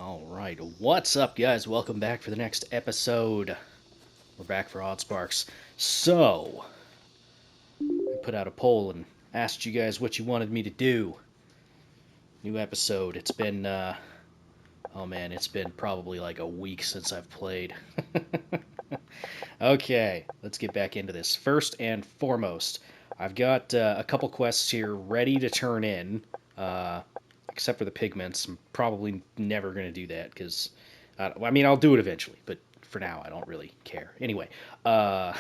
Alright, what's up guys? Welcome back for the next episode. We're back for Oddsparks. So, I put out a poll and asked you guys what you wanted me to do. New episode. It's been, oh man, it's been probably like a week since I've played. Okay, let's get back into this. First and foremost, I've got a couple quests here ready to turn in. Except for the pigments. I'm probably never going to do that because, I mean, I'll do it eventually, but for now, I don't really care. Anyway, so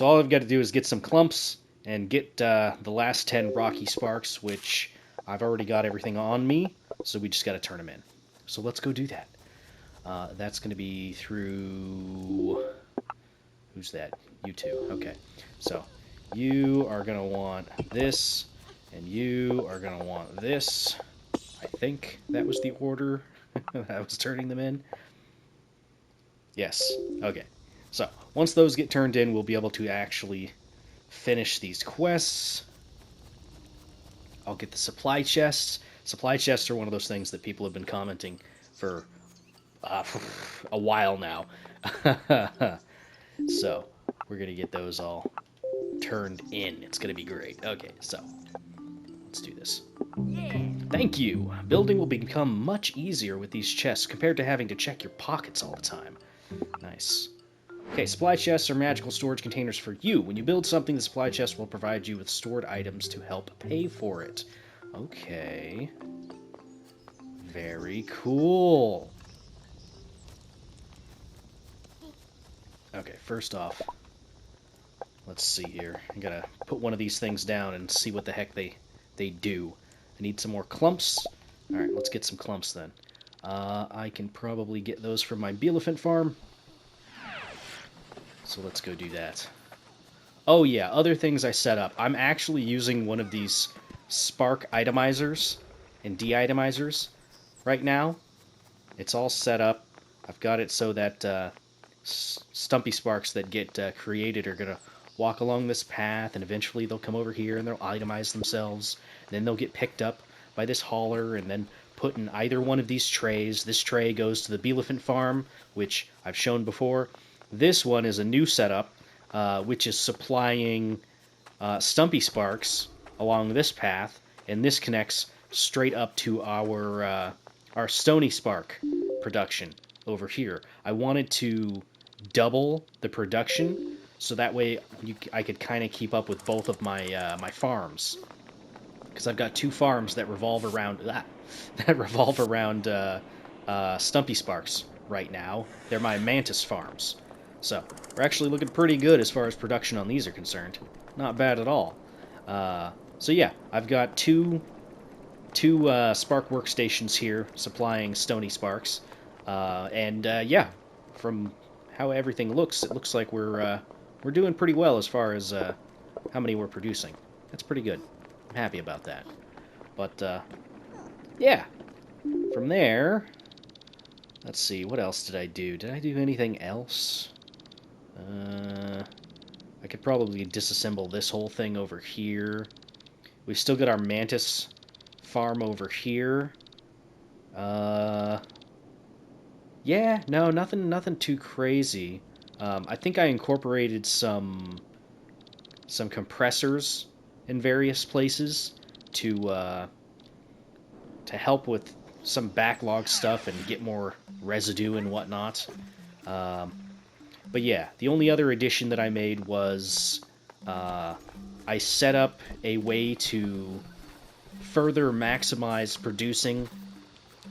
all I've got to do is get some clumps and get the last 10 rocky sparks, which I've already got everything on me, so we just got to turn them in. So let's go do that. That's going to be through... Who's that? You two. Okay. So you are going to want this, and you are going to want this. I think that was the order that I was turning them in. Yes. Okay. So once those get turned in, we'll be able to actually finish these quests. I'll get the supply chests. Supply chests are one of those things that people have been commenting for a while now. So we're going to get those all turned in. It's going to be great. Okay, so let's do this. Thank you. Building will become much easier with these chests compared to having to check your pockets all the time. Nice. Okay, supply chests are magical storage containers for you. When you build something, the supply chest will provide you with stored items to help pay for it. Okay. Very cool. Okay, first off, let's see here. I gotta put one of these things down and see what the heck they do. I need some more clumps. Alright, let's get some clumps then. I can probably get those from my Bielephant farm. So let's go do that. Oh yeah, other things I set up. I'm actually using one of these spark itemizers and de-itemizers right now. It's all set up. I've got it so that stumpy sparks that get created are going to walk along this path, and eventually they'll come over here and they'll itemize themselves. And then they'll get picked up by this hauler and then put in either one of these trays. This tray goes to the Bielephant farm, which I've shown before. This one is a new setup, which is supplying stumpy sparks along this path, and this connects straight up to our stony spark production over here. I wanted to double the production, so that way I could kind of keep up with both of my my farms, because I've got two farms that revolve around stumpy sparks right now. They're my mantis farms, so we're actually looking pretty good as far as production on these are concerned. Not bad at all. So yeah, I've got two spark workstations here supplying stony sparks, and yeah, from how everything looks, it looks like we're doing pretty well as far as how many we're producing. That's pretty good. I'm happy about that. But yeah, from there, let's see, what else did I do? Did I do anything else? I could probably disassemble this whole thing over here. We've still got our mantis farm over here. Yeah, no, nothing too crazy. I think I incorporated some compressors in various places to help with some backlog stuff and get more residue and whatnot. But yeah, the only other addition that I made was I set up a way to further maximize producing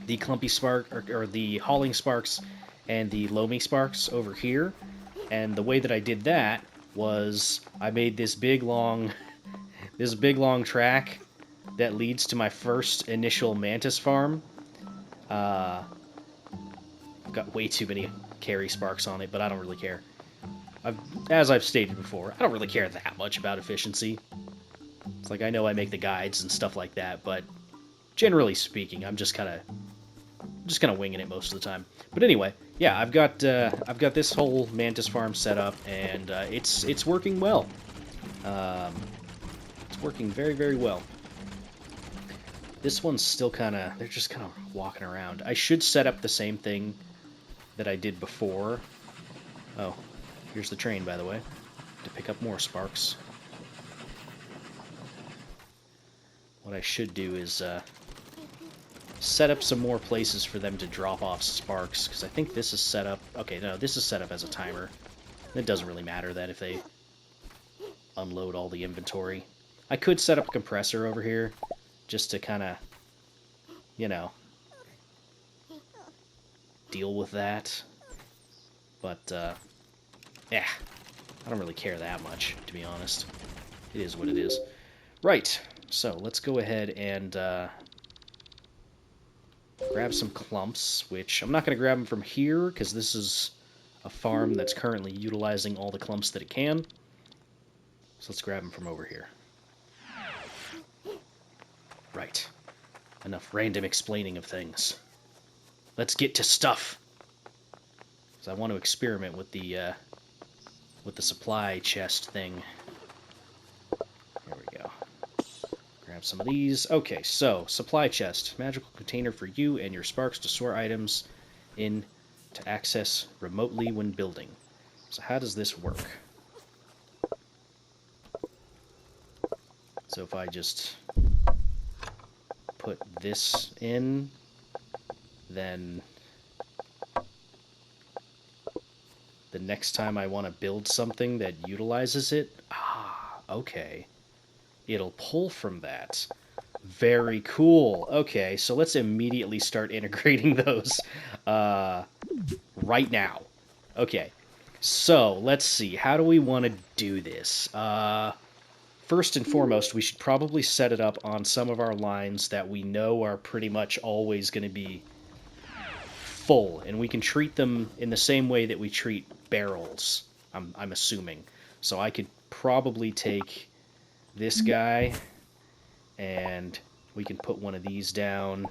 the clumpy spark or the hauling sparks and the loamy sparks over here. And the way that I did that was I made this big long track that leads to my first initial mantis farm. I've got way too many carry sparks on it, but I don't really care. As I've stated before, I don't really care that much about efficiency. It's like, I know I make the guides and stuff like that, but generally speaking, I'm just kind of winging it most of the time. But anyway, yeah, I've got this whole mantis farm set up, and it's working well. It's working very, very well. This one's still kind of... They're just kind of walking around. I should set up the same thing that I did before. Oh, here's the train, by the way, to pick up more sparks. What I should do is set up some more places for them to drop off sparks, because I think this is set up... Okay, no, this is set up as a timer. It doesn't really matter that if they unload all the inventory. I could set up a compressor over here, just to kind of, you know, deal with that. But, yeah, I don't really care that much, to be honest. It is what it is. Right, so let's go ahead and grab some clumps, which I'm not going to grab them from here, because this is a farm that's currently utilizing all the clumps that it can. So let's grab them from over here. Right. Enough random explaining of things. Let's get to stuff. Because I want to experiment with the supply chest thing. There we go. Grab some of these. Okay, so supply chest, magical container for you and your sparks to store items in to access remotely when building. So how does this work? So if I just put this in, then the next time I want to build something that utilizes it, okay, it'll pull from that. Very cool. Okay, so let's immediately start integrating those right now. Okay, so let's see. How do we want to do this? First and foremost, we should probably set it up on some of our lines that we know are pretty much always going to be full, and we can treat them in the same way that we treat barrels, I'm assuming. So I could probably take this guy, and we can put one of these down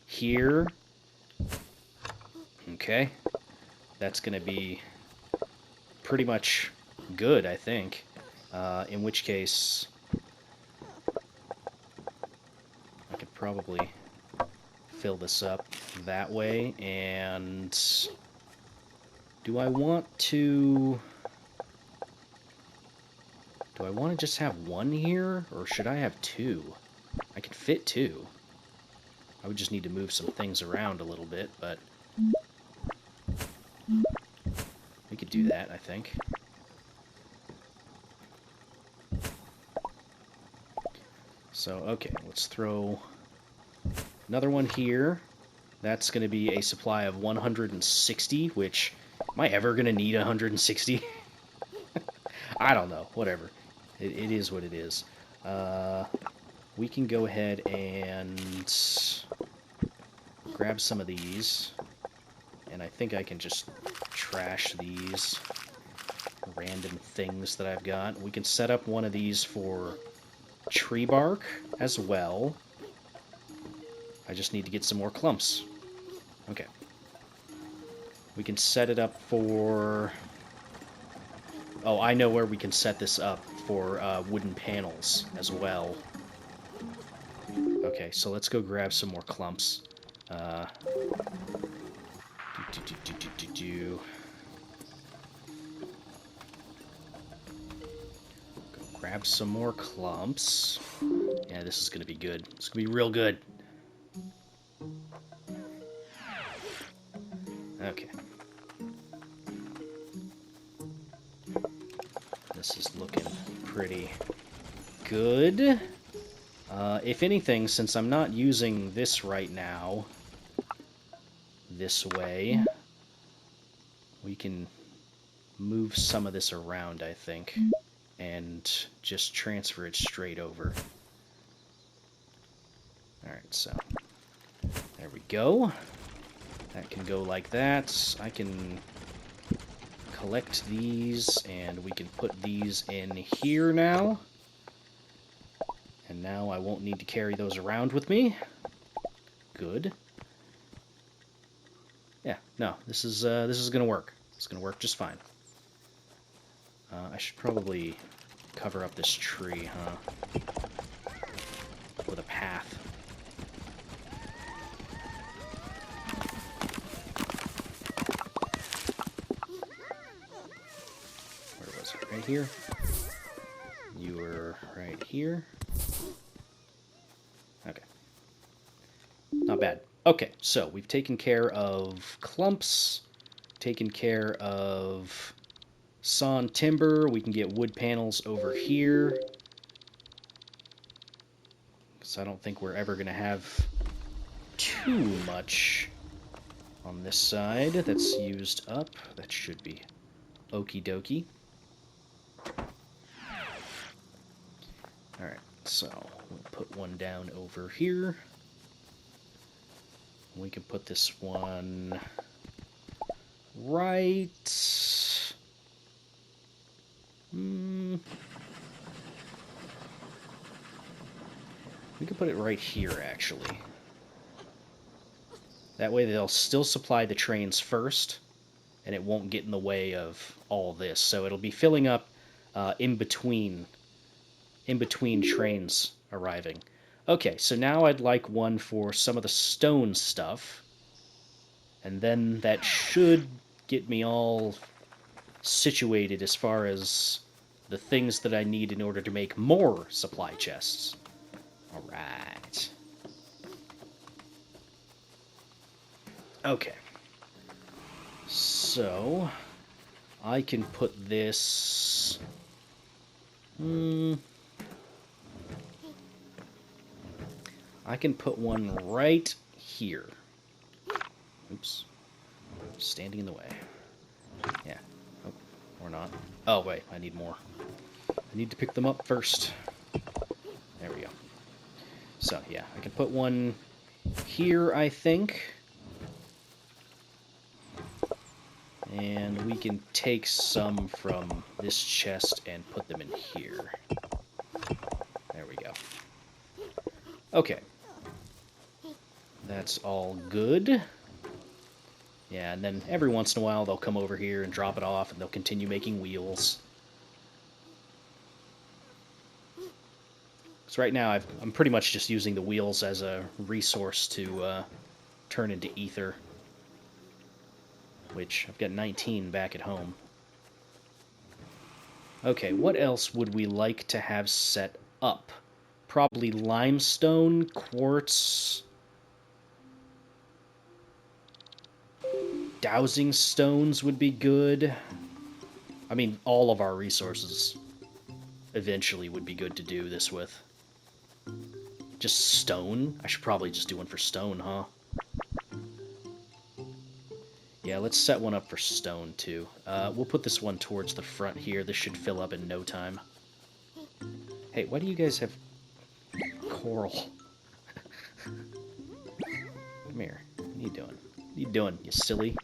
here. Okay. That's going to be pretty much good, I think. In which case, I could probably fill this up that way, and do I want to just have one here, or should I have two? I can fit two. I would just need to move some things around a little bit, but we could do that, I think. So, okay, let's throw another one here. That's going to be a supply of 160, which, am I ever going to need 160? I don't know, whatever. It is what it is. We can go ahead and grab some of these, and I think I can just trash these random things that I've got. We can set up one of these for tree bark as well. I just need to get some more clumps. Okay. We can set it up for... Oh, I know where we can set this up for wooden panels as well. Okay, so let's go grab some more clumps. Grab some more clumps. Yeah, this is going to be good. It's going to be real good. Okay. This is looking pretty good. If anything, since I'm not using this right now, this way, we can move some of this around, I think, and just transfer it straight over. Alright, so there we go. That can go like that. I can collect these, and we can put these in here now. And now I won't need to carry those around with me. Good. Yeah, no, this is gonna work. It's gonna work just fine. I should probably cover up this tree, huh? With a path. right here. You are right here. Okay. Not bad. Okay, so we've taken care of clumps, taken care of sawn timber. We can get wood panels over here. Because I don't think we're ever going to have too much on this side that's used up. That should be okie dokie. Alright, so we'll put one down over here. We can put this one right... We can put it right here, actually. That way they'll still supply the trains first, and it won't get in the way of all this. So it'll be filling up in between trains arriving. Okay, so now I'd like one for some of the stone stuff. And then that should get me all situated as far as the things that I need in order to make more supply chests. Alright. Okay. So, I can put this... I can put one right here. Oops. Standing in the way. Yeah. Oh, or not. Oh, wait. I need more. I need to pick them up first. There we go. So, yeah. I can put one here, I think. And we can take some from this chest and put them in here. There we go. Okay. That's all good. Yeah, and then every once in a while they'll come over here and drop it off, and they'll continue making wheels. So right now I'm pretty much just using the wheels as a resource to turn into ether. Which, I've got 19 back at home. Okay, what else would we like to have set up? Probably limestone, quartz, dowsing stones would be good. I mean, all of our resources eventually would be good to do this with. Just stone? I should probably just do one for stone, huh? Yeah, let's set one up for stone, too. We'll put this one towards the front here. This should fill up in no time. Hey, why do you guys have coral? Come here. What are you doing? What are you doing, you silly?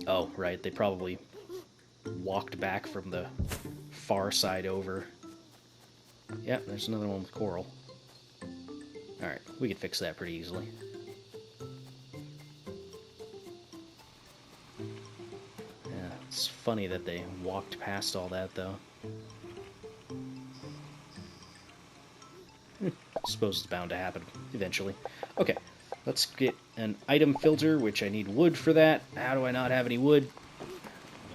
Oh, right. They probably walked back from the far side over. Yeah, there's another one with coral. Alright, we could fix that pretty easily. It's funny that they walked past all that, though. I suppose it's bound to happen eventually. Okay, let's get an item filter, which I need wood for that. How do I not have any wood?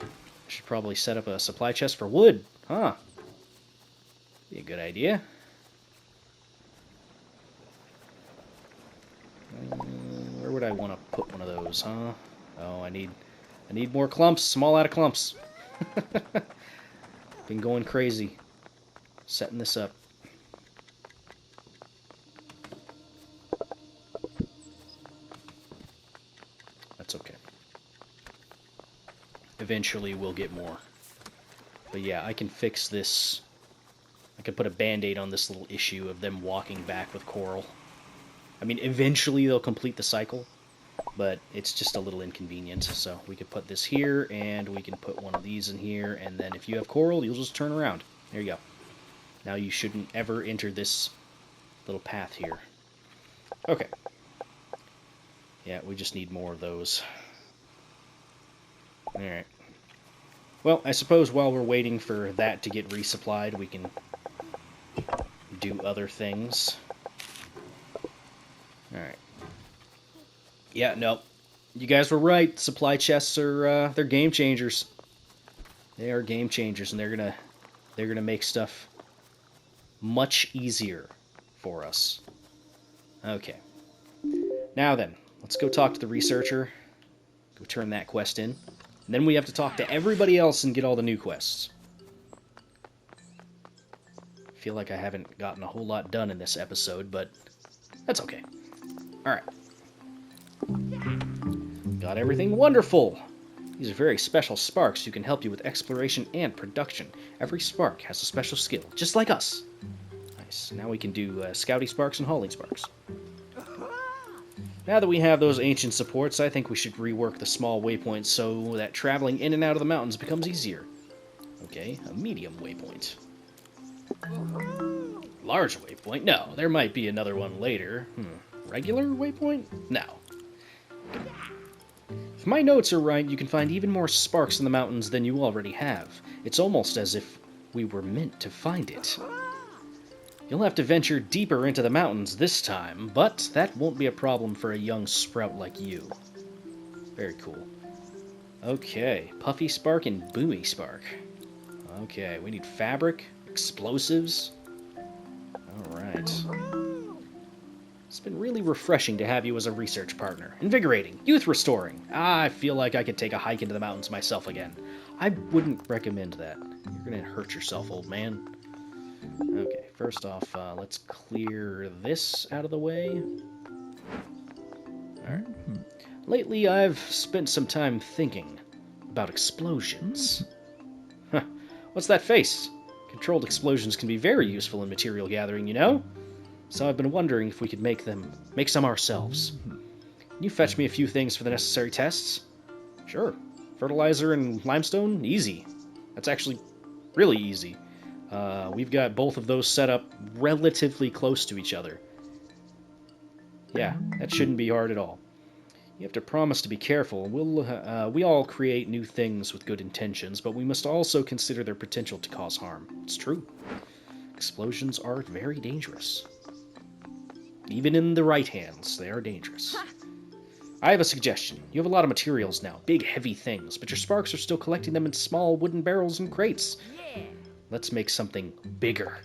I should probably set up a supply chest for wood, huh? Be a good idea. Where would I want to put one of those, huh? Oh, I need more clumps. I'm all out of clumps. Been going crazy. Setting this up. That's okay. Eventually we'll get more. But yeah, I can fix this. I can put a band-aid on this little issue of them walking back with coral. I mean, eventually they'll complete the cycle. But it's just a little inconvenient, so we could put this here, and we can put one of these in here, and then if you have coral, you'll just turn around. There you go. Now you shouldn't ever enter this little path here. Okay. Yeah, we just need more of those. Alright. Well, I suppose while we're waiting for that to get resupplied, we can do other things. Alright. Yeah, no. You guys were right. Supply chests are, they're game changers. They are game changers, and they're gonna make stuff much easier for us. Okay. Now then, let's go talk to the researcher. Go turn that quest in. And then we have to talk to everybody else and get all the new quests. I feel like I haven't gotten a whole lot done in this episode, but that's okay. Alright. Got everything wonderful! These are very special sparks who can help you with exploration and production. Every spark has a special skill, just like us. Nice. Now we can do scouty sparks and hauling sparks. Now that we have those ancient supports, I think we should rework the small waypoints so that traveling in and out of the mountains becomes easier. Okay, a medium waypoint. Large waypoint? No, there might be another one later. Regular waypoint? No. If my notes are right, you can find even more sparks in the mountains than you already have. It's almost as if we were meant to find it. You'll have to venture deeper into the mountains this time, but that won't be a problem for a young sprout like you. Very cool. Okay, Puffy Spark and Boomy Spark. Okay, we need fabric, explosives. Alright. It's been really refreshing to have you as a research partner. Invigorating, youth restoring. I feel like I could take a hike into the mountains myself again. I wouldn't recommend that. You're gonna hurt yourself, old man. Okay, first off, let's clear this out of the way. Alright. Lately, I've spent some time thinking about explosions. Huh. What's that face? Controlled explosions can be very useful in material gathering, you know? So I've been wondering if we could make some ourselves. Can you fetch me a few things for the necessary tests? Sure. Fertilizer and limestone? Easy. That's actually really easy. We've got both of those set up relatively close to each other. Yeah, that shouldn't be hard at all. You have to promise to be careful. We all create new things with good intentions, but we must also consider their potential to cause harm. It's true. Explosions are very dangerous. Even in the right hands, they are dangerous. I have a suggestion. You have a lot of materials now, big, heavy things, but your sparks are still collecting them in small wooden barrels and crates. Yeah. Let's make something bigger.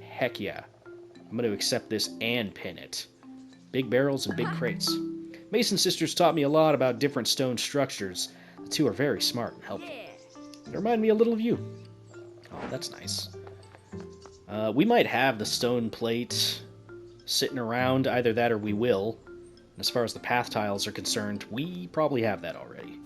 Heck yeah. I'm going to accept this and pin it. Big barrels and big crates. Mason sisters taught me a lot about different stone structures. The two are very smart and helpful. They remind me a little of you. Oh, that's nice. We might have the stone plate sitting around, either that or we will. As far as the path tiles are concerned, we probably have that already.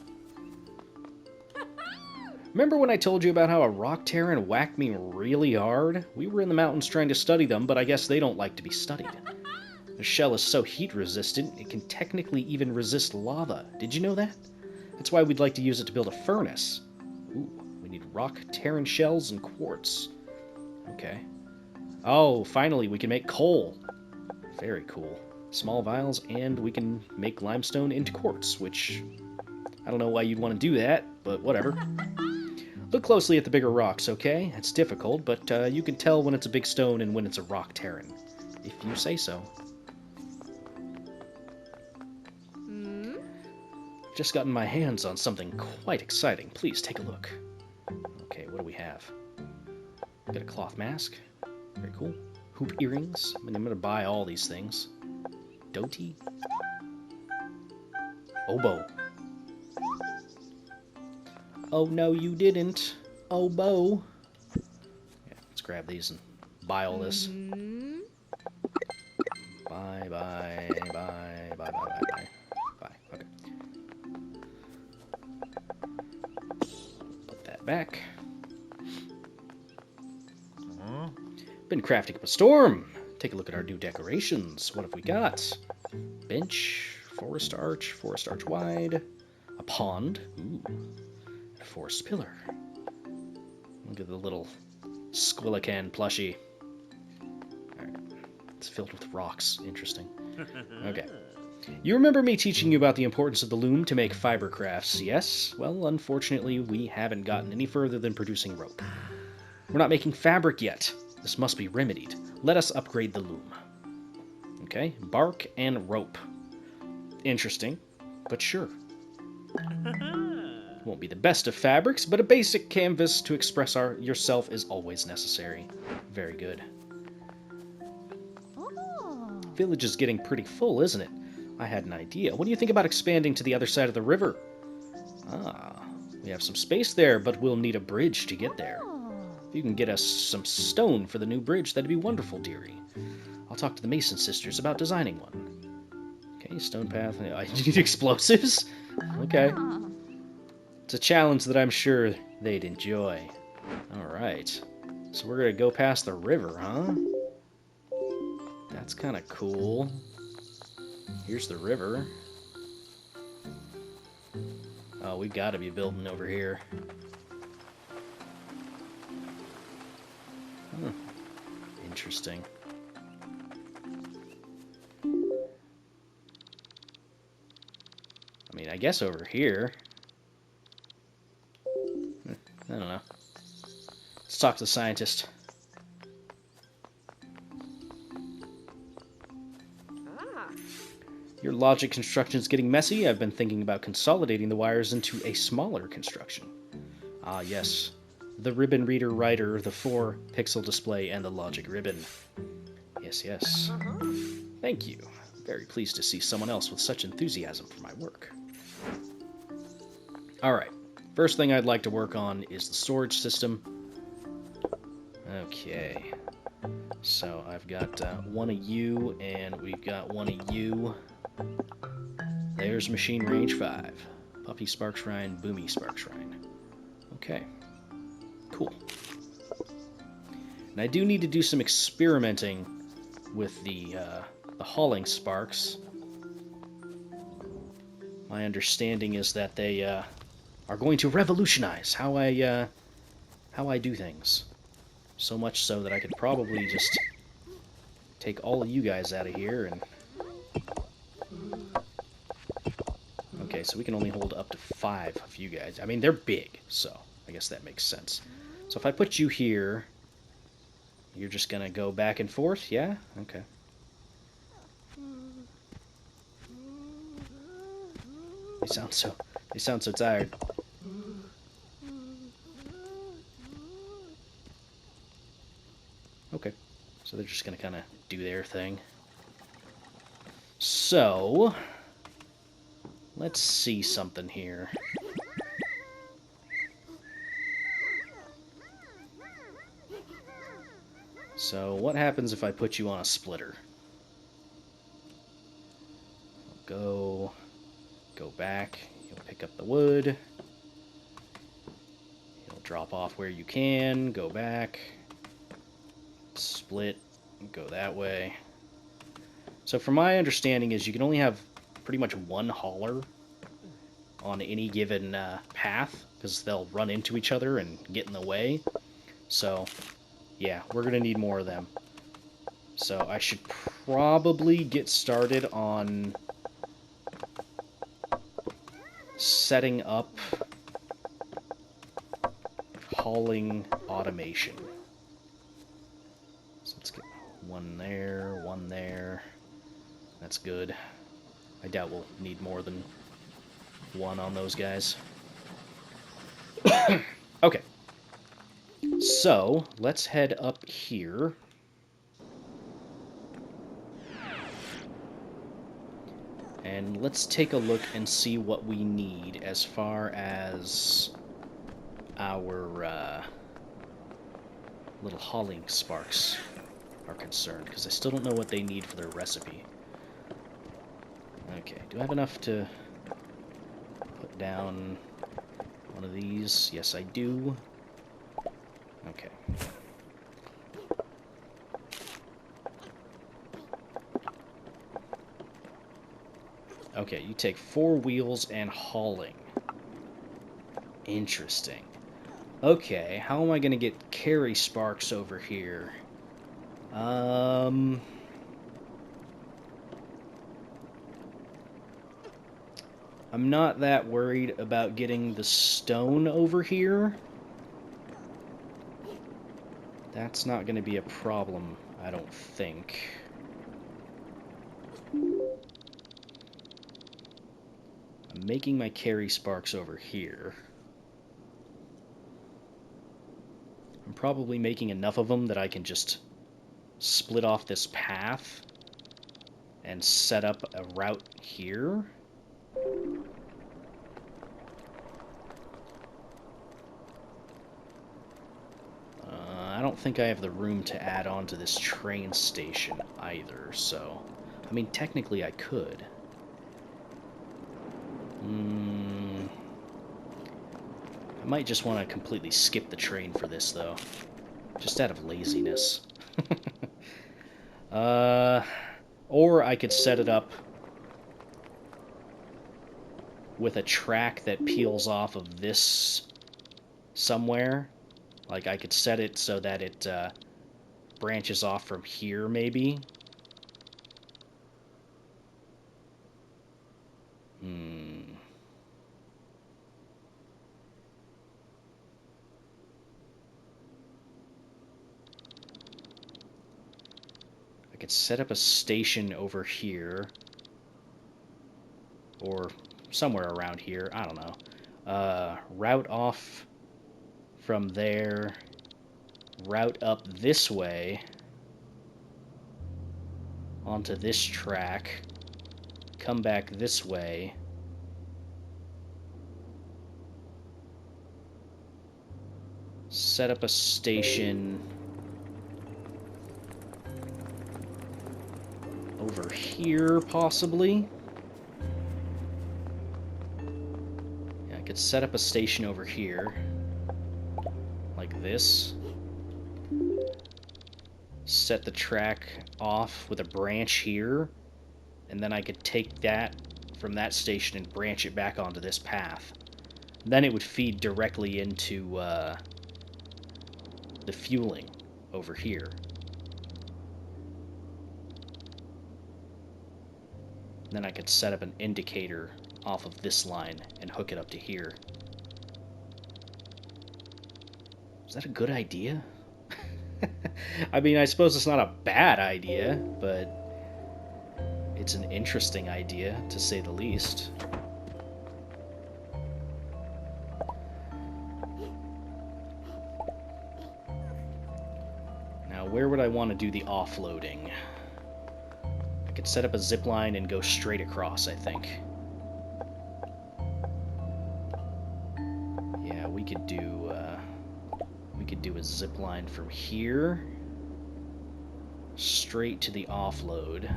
Remember when I told you about how a rock terran whacked me really hard? We were in the mountains trying to study them, but I guess they don't like to be studied. The shell is so heat resistant, it can technically even resist lava. Did you know that? That's why we'd like to use it to build a furnace. Ooh, we need rock terran shells and quartz. Okay. Oh, finally, we can make coal. Very cool. Small vials, and we can make limestone into quartz, which I don't know why you'd want to do that, but whatever. Look closely at the bigger rocks, okay? It's difficult, but you can tell when it's a big stone and when it's a rock terran. If you say so. Just gotten my hands on something quite exciting. Please take a look. Okay, what do we have? Got a cloth mask. Very cool. Hoop earrings. I mean, I'm going to buy all these things. Dhoti. Oboe. Oh, no, you didn't. Oboe. Yeah, let's grab these and buy all this. Buy, buy, buy, buy, buy, buy, buy. Buy, okay. Put that back. Been crafting up a storm. Take a look at our new decorations. What have we got? Bench, forest arch wide, a pond, ooh, and a forest pillar. Look at the little Squillican plushie. Alright, it's filled with rocks. Interesting. Okay. You remember me teaching you about the importance of the loom to make fiber crafts, yes? Well, unfortunately, we haven't gotten any further than producing rope. We're not making fabric yet. This must be remedied. Let us upgrade the loom. Okay, bark and rope. Interesting, but sure. Won't be the best of fabrics, but a basic canvas to express yourself is always necessary. Very good. Village is getting pretty full, isn't it? I had an idea. What do you think about expanding to the other side of the river? Ah, we have some space there, but we'll need a bridge to get there. If you can get us some stone for the new bridge, that'd be wonderful, dearie. I'll talk to the Mason sisters about designing one. Okay, stone path. I need explosives? Okay. It's a challenge that I'm sure they'd enjoy. Alright. So we're gonna go past the river, huh? That's kind of cool. Here's the river. Oh, we gotta be building over here. Huh. Interesting. I mean, I guess over here. I don't know. Let's talk to the scientist. Your logic construction is getting messy. I've been thinking about consolidating the wires into a smaller construction. Ah, yes. The ribbon reader writer, the 4-pixel display, and the logic ribbon. Yes, yes. Thank you. Very pleased to see someone else with such enthusiasm for my work. Alright. First thing I'd like to work on is the storage system. Okay. So I've got one of you, and we've got one of you. There's Machine Range 5. Puffy Spark Shrine, Boomy Spark Shrine. Okay. Cool. And I do need to do some experimenting with the hauling sparks. My understanding is that they are going to revolutionize how I do things. So much so that I could probably just take all of you guys out of here and... Okay, so we can only hold up to 5 of you guys. I mean, they're big, so I guess that makes sense. So if I put you here, you're just gonna go back and forth, yeah? Okay. They sound so tired. Okay. So they're just gonna kinda do their thing. So let's see something here. So what happens if I put you on a splitter? Go back, you'll pick up the wood, you'll drop off where you can, go back, split, go that way. So from my understanding is you can only have pretty much one hauler on any given path, because they'll run into each other and get in the way. So yeah, we're going to need more of them. So I should probably get started on setting up hauling automation. So let's get one there, one there. That's good. I doubt we'll need more than one on those guys. Okay. So, let's head up here. And let's take a look and see what we need as far as our little hauling sparks are concerned, because I still don't know what they need for their recipe. Okay, do I have enough to put down one of these? Yes, I do. Okay. Okay, you take 4 wheels and hauling. Interesting. Okay, how am I going to get carry sparks over here? I'm not that worried about getting the stone over here. That's not going to be a problem, I don't think. I'm making my carry sparks over here. probably making enough of them that I can just split off this path and set up a route here. I don't think I have the room to add on to this train station either, so... I mean, technically I could. I might just want to completely skip the train for this, though. Just out of laziness. Or I could set it up with a track that peels off of this somewhere. Like, I could set it so that it branches off from here, maybe. I could set up a station over here. Or somewhere around here. I don't know. Route off from there. Route up this way. Onto this track. Come back this way. Set up a station over here, possibly. Yeah, I could set up a station over here. Like this. Set the track off with a branch here. And then I could take that from that station and branch it back onto this path. Then it would feed directly into the fueling over here. Then I could set up an indicator off of this line and hook it up to here. Is that a good idea? I mean, I suppose it's not a bad idea, but it's an interesting idea, to say the least. Now, where would I want to do the offloading? I could set up a zip line and go straight across, I think. Yeah, we could do a zip line from here straight to the offload.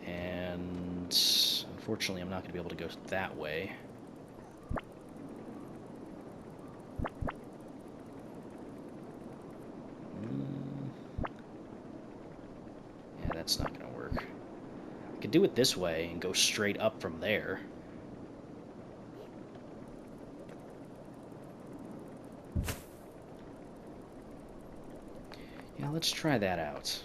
And unfortunately, I'm not going to be able to go that way. Yeah, that's not going to work. I could do it this way and go straight up from there. Yeah, let's try that out.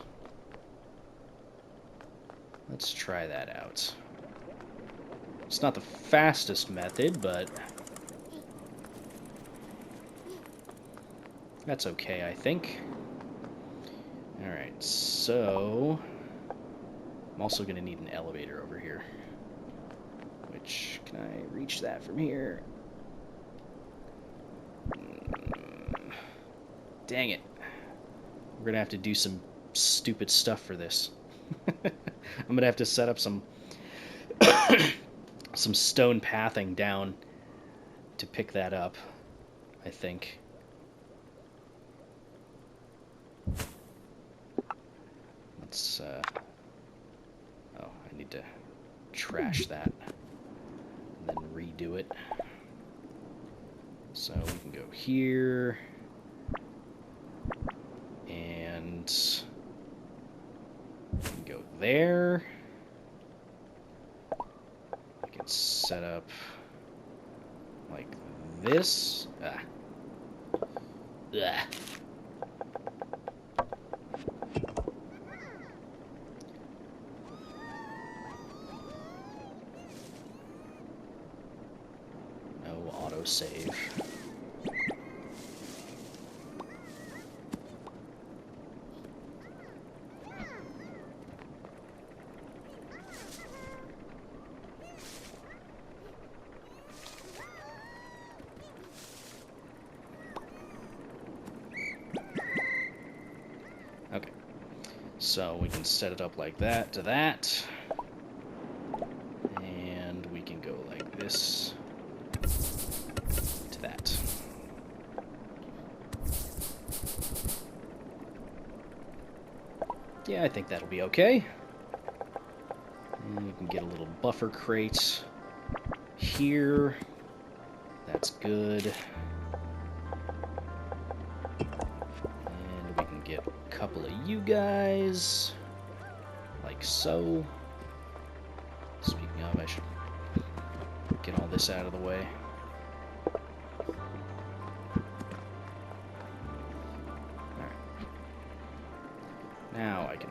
Let's try that out. It's not the fastest method, but that's okay, I think. Alright, so I'm also going to need an elevator over here. Which, can I reach that from here? Dang it. We're going to have to do some stupid stuff for this. I'm going to have to set up some some stone pathing down to pick that up, I think. Let's, oh, I need to trash that and then redo it. So we can go here, and we can go there. I can set up like this. Ugh. No autosave. Okay. So we can set it up like that to that. And we can go like this to that. Yeah, I think that'll be okay. And we can get a little buffer crate here. That's good. And we can get a couple of you guys, like so. Speaking of, I should get all this out of the way. Alright. Now I can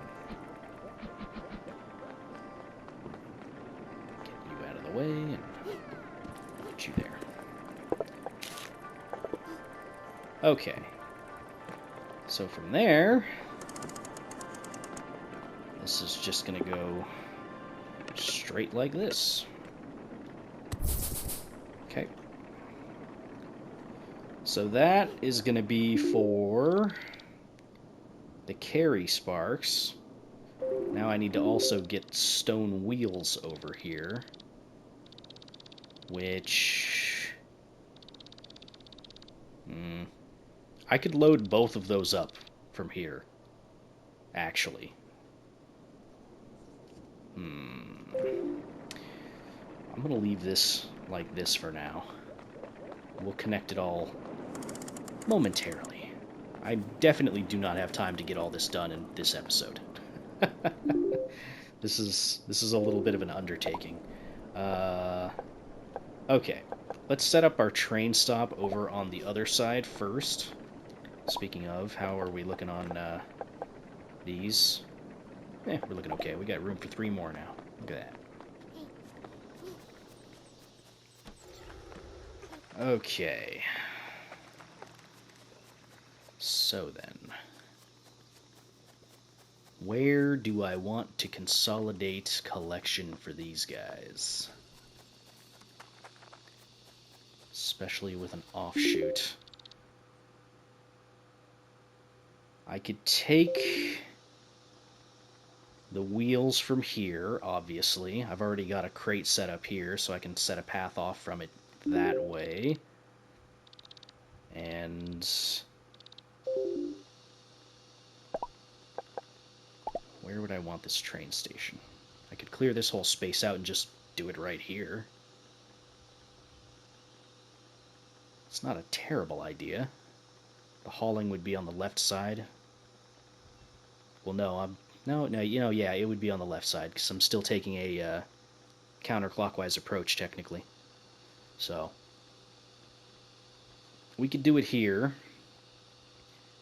get you out of the way and put you there. Okay. So from there, this is just going to go straight like this. Okay. So that is going to be for the carry sparks. Now I need to also get stone wheels over here, which... I could load both of those up from here, actually. I'm going to leave this like this for now. We'll connect it all momentarily. I definitely do not have time to get all this done in this episode. This is a little bit of an undertaking. Okay, let's set up our train stop over on the other side first. Speaking of, how are we looking on these? We're looking okay. We got room for 3 more now. Look at that. Okay. So then, where do I want to consolidate collection for these guys? Especially with an offshoot. I could take the wheels from here, obviously. I've already got a crate set up here, so I can set a path off from it that way. And where would I want this train station? I could clear this whole space out and just do it right here. It's not a terrible idea. The hauling would be on the left side. Well, no, yeah, it would be on the left side, because I'm still taking a counterclockwise approach, technically. So, we could do it here.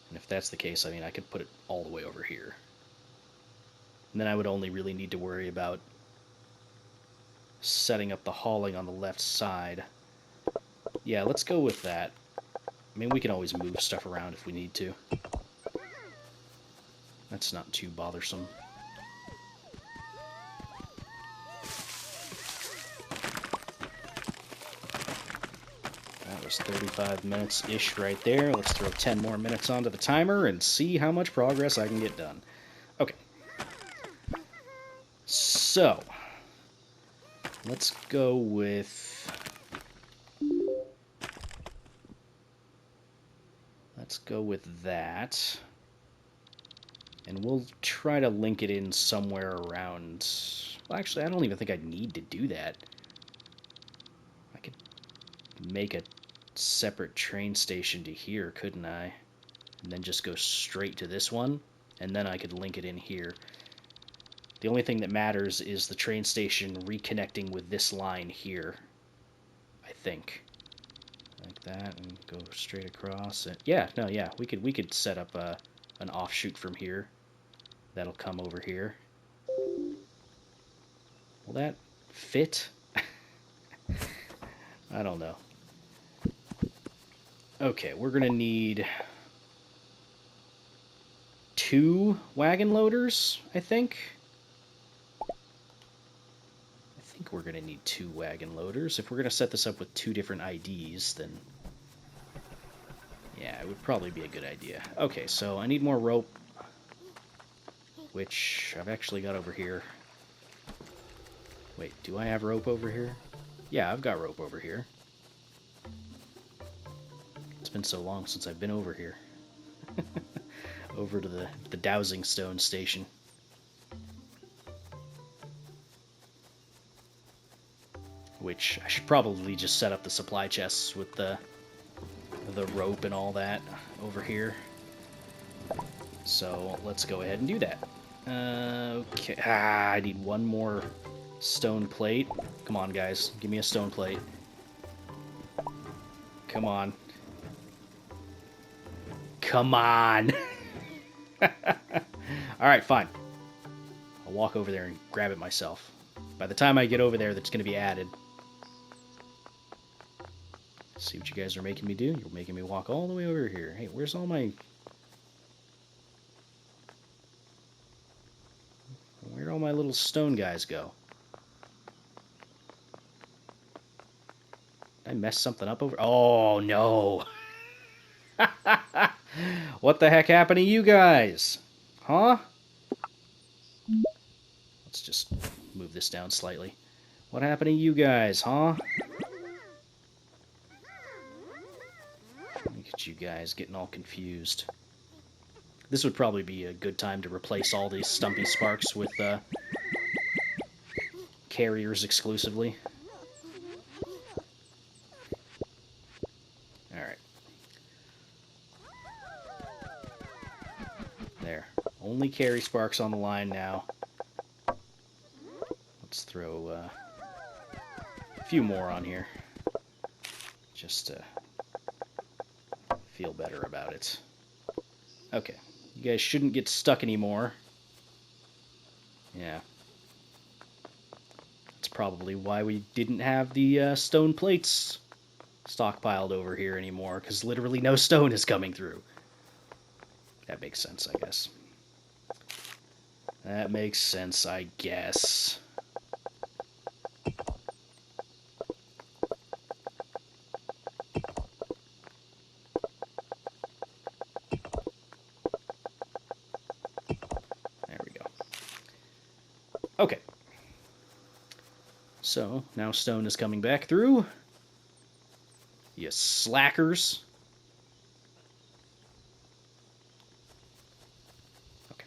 And if that's the case, I mean, I could put it all the way over here. And then I would only really need to worry about setting up the hauling on the left side. Yeah, let's go with that. I mean, we can always move stuff around if we need to. That's not too bothersome. That was 35 minutes-ish right there. Let's throw 10 more minutes onto the timer and see how much progress I can get done. Okay. So, let's go with... Let's go with that. And we'll try to link it in somewhere around... Well, actually, I don't even think I need to do that. I could make a separate train station to here, couldn't I? And then just go straight to this one, and then I could link it in here. The only thing that matters is the train station reconnecting with this line here, I think. Like that, and go straight across. And yeah, we could set up an offshoot from here. That'll come over here. Will that fit? I don't know. Okay, we're gonna need 2 wagon loaders, I think. I think we're gonna need 2 wagon loaders. If we're gonna set this up with 2 different IDs, then yeah, it would probably be a good idea. Okay, so I need more rope. which I've actually got over here. Wait, do I have rope over here? Yeah, I've got rope over here. It's been so long since I've been over here. Over to the dowsing stone station. Which I should probably just set up the supply chests with the rope and all that over here. So let's go ahead and do that. Okay. I need one more stone plate. Come on, guys. Give me a stone plate. Come on. Come on! Alright, fine. I'll walk over there and grab it myself. By the time I get over there, that's going to be added. See what you guys are making me do? You're making me walk all the way over here. Hey, where's all my... Where'd all my little stone guys go? Did I mess something up over... Oh, no! What the heck happened to you guys? Huh? Let's just move this down slightly. What happened to you guys, huh? Look at you guys getting all confused. This would probably be a good time to replace all these Stumpy Sparks with carriers exclusively. Alright. There. Only carry sparks on the line now. Let's throw a few more on here. Just to feel better about it. Okay. You guys shouldn't get stuck anymore. Yeah. That's probably why we didn't have the stone plates stockpiled over here anymore, because literally no stone is coming through. That makes sense, I guess. That makes sense, I guess. There we go. Okay. So, now stone is coming back through. You slackers. Okay.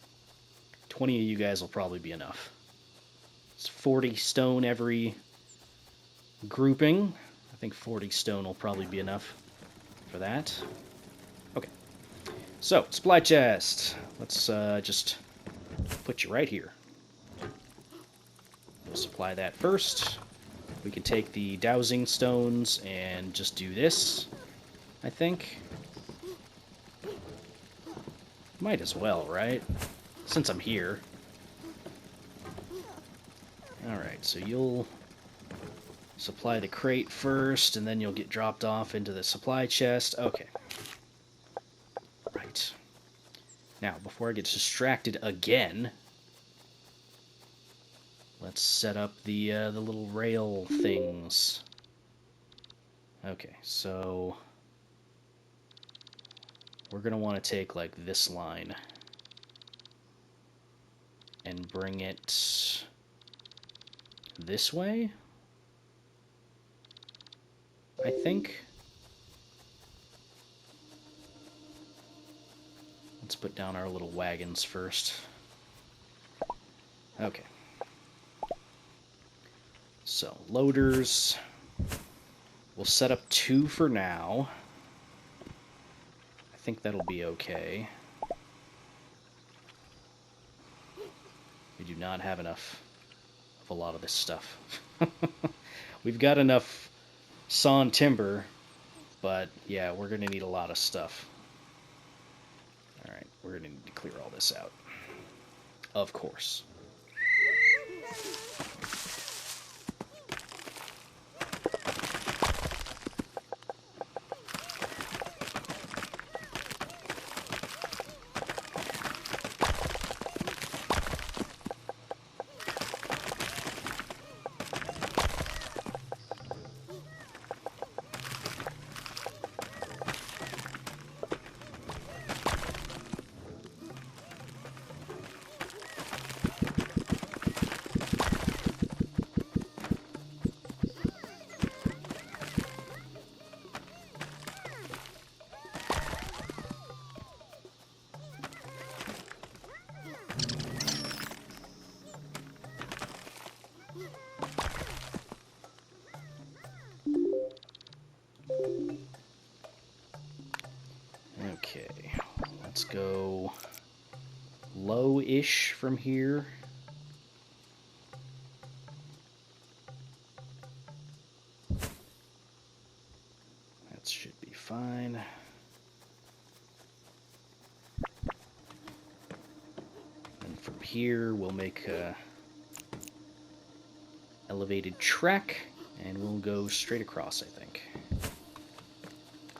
20 of you guys will probably be enough. It's 40 stone every grouping. I think 40 stone will probably be enough for that. Okay. So, supply chest. Let's just put you right here. We'll supply that first. We can take the dowsing stones and just do this, I think. Might as well, right? Since I'm here. Alright, so you'll supply the crate first, and then you'll get dropped off into the supply chest. Okay. Right. Now, before I get distracted again, let's set up the little rail things. Okay, so we're going to want to take, like, this line and bring it this way, I think. Let's put down our little wagons first. Okay. So, loaders. We'll set up 2 for now. I think that'll be okay. We do not have enough of a lot of this stuff. We've got enough sawn timber, but yeah, we're going to need a lot of stuff. Alright, we're going to need to clear all this out. Of course. go low-ish from here. That should be fine. And from here, we'll make a elevated track, and we'll go straight across, I think.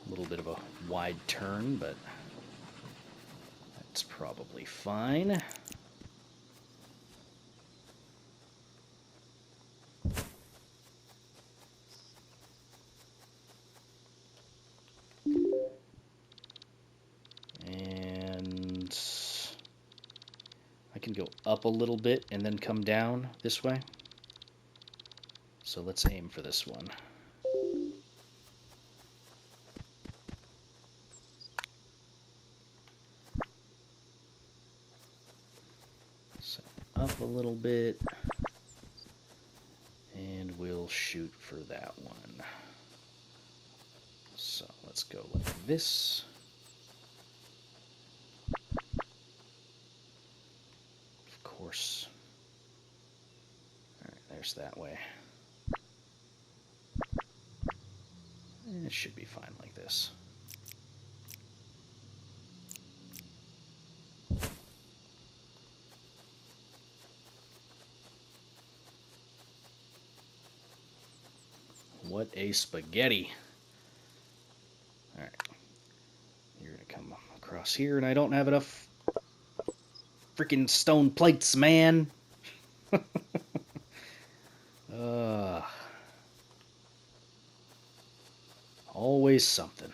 A little bit of a wide turn, but that's probably fine. And I can go up a little bit and then come down this way. So let's aim for this one. So up a little bit, and we'll shoot for that one. So let's go like this. Of course. Alright, there's that way. It should be fine like this. What a spaghetti. Alright. You're gonna come across here, and I don't have enough freaking stone plates, man. Always something.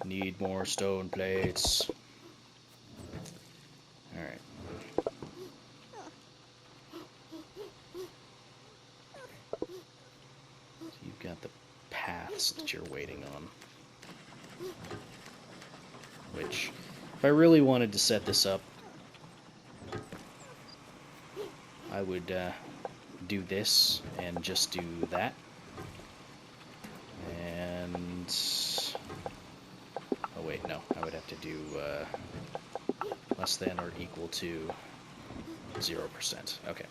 Need more stone plates. Alright. So you've got the paths that you're waiting on. Which, if I really wanted to set this up, I would do this and just do that. And... oh wait, no. I would have to do less than or equal to 0%. Okay.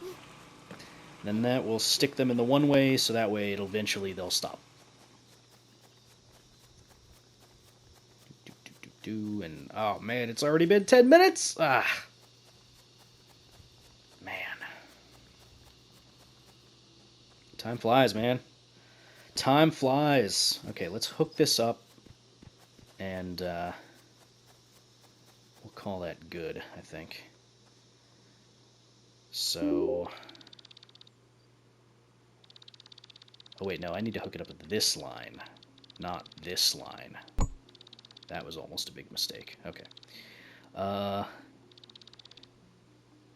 Then that will stick them in the one way, so that way it'll eventually they'll stop. And oh man, it's already been 10 minutes. Ah, man, time flies, man. Time flies. Okay, let's hook this up, and we'll call that good, I think. So, oh wait, no, I need to hook it up with this line, not this line. That was almost a big mistake. Okay.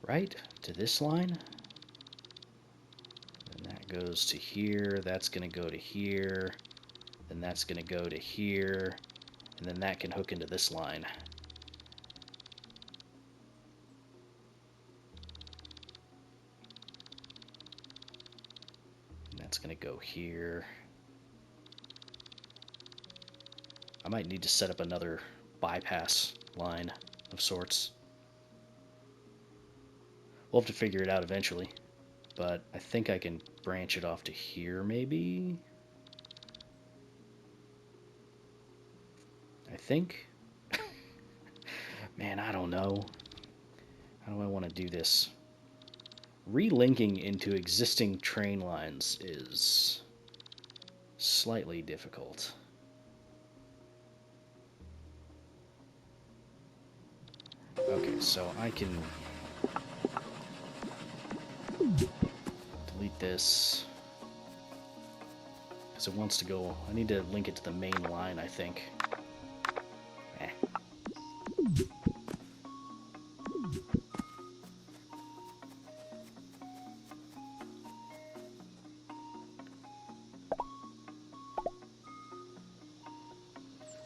Right to this line. And that goes to here. That's going to go to here. Then that's going to go to here. And then that can hook into this line. And that's going to go here. I might need to set up another bypass line of sorts. We'll have to figure it out eventually, but I think I can branch it off to here, maybe? I think? Man, I don't know. How do I want to do this? Relinking into existing train lines is slightly difficult. Okay, so I can delete this because it wants to go. I need to link it to the main line, I think.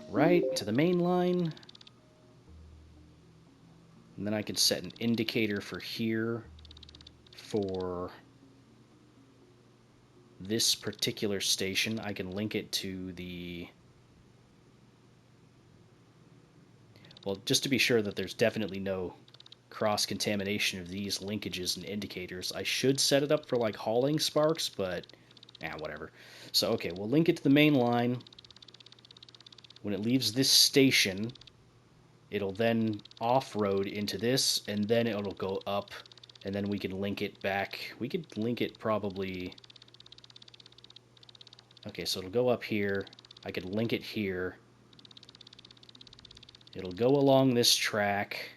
Right right to the main line. And then I can set an indicator for here for this particular station. I can link it to the... Well, just to be sure that there's definitely no cross-contamination of these linkages and indicators, I should set it up for like hauling sparks, but whatever. So, okay, we'll link it to the main line. When it leaves this station, it'll then off-road into this, and then it'll go up, and then we can link it back. We could link it probably... Okay, so it'll go up here. I could link it here. It'll go along this track.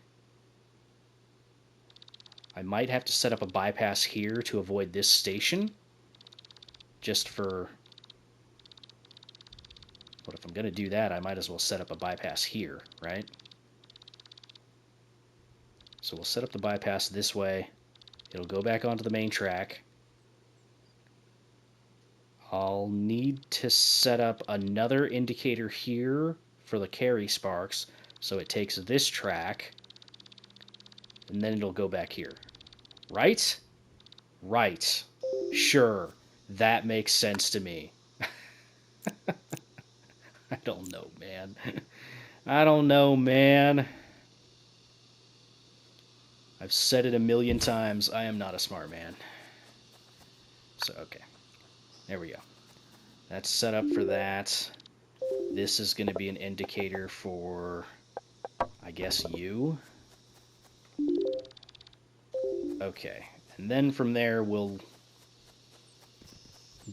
I might have to set up a bypass here to avoid this station. Just for... But if I'm going to do that, I might as well set up a bypass here, right? So we'll set up the bypass this way. It'll go back onto the main track. I'll need to set up another indicator here for the carry sparks. So it takes this track, and then it'll go back here. Right? Right. Sure. That makes sense to me. I don't know, man. I don't know, man. I've said it a million times. I am not a smart man. So, okay. There we go. That's set up for that. This is going to be an indicator for, I guess, you. Okay. And then from there, we'll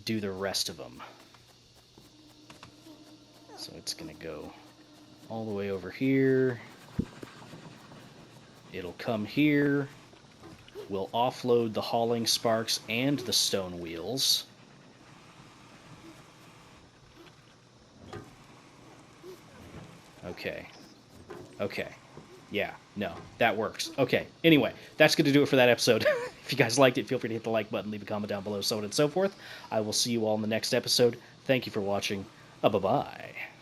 do the rest of them. So it's going to go all the way over here. It'll come here. We'll offload the hauling sparks and the stone wheels. Okay. Okay. Yeah, no, that works. Okay, anyway, that's going to do it for that episode. If you guys liked it, feel free to hit the like button, leave a comment down below, so on and so forth. I will see you all in the next episode. Thank you for watching. Bye-bye.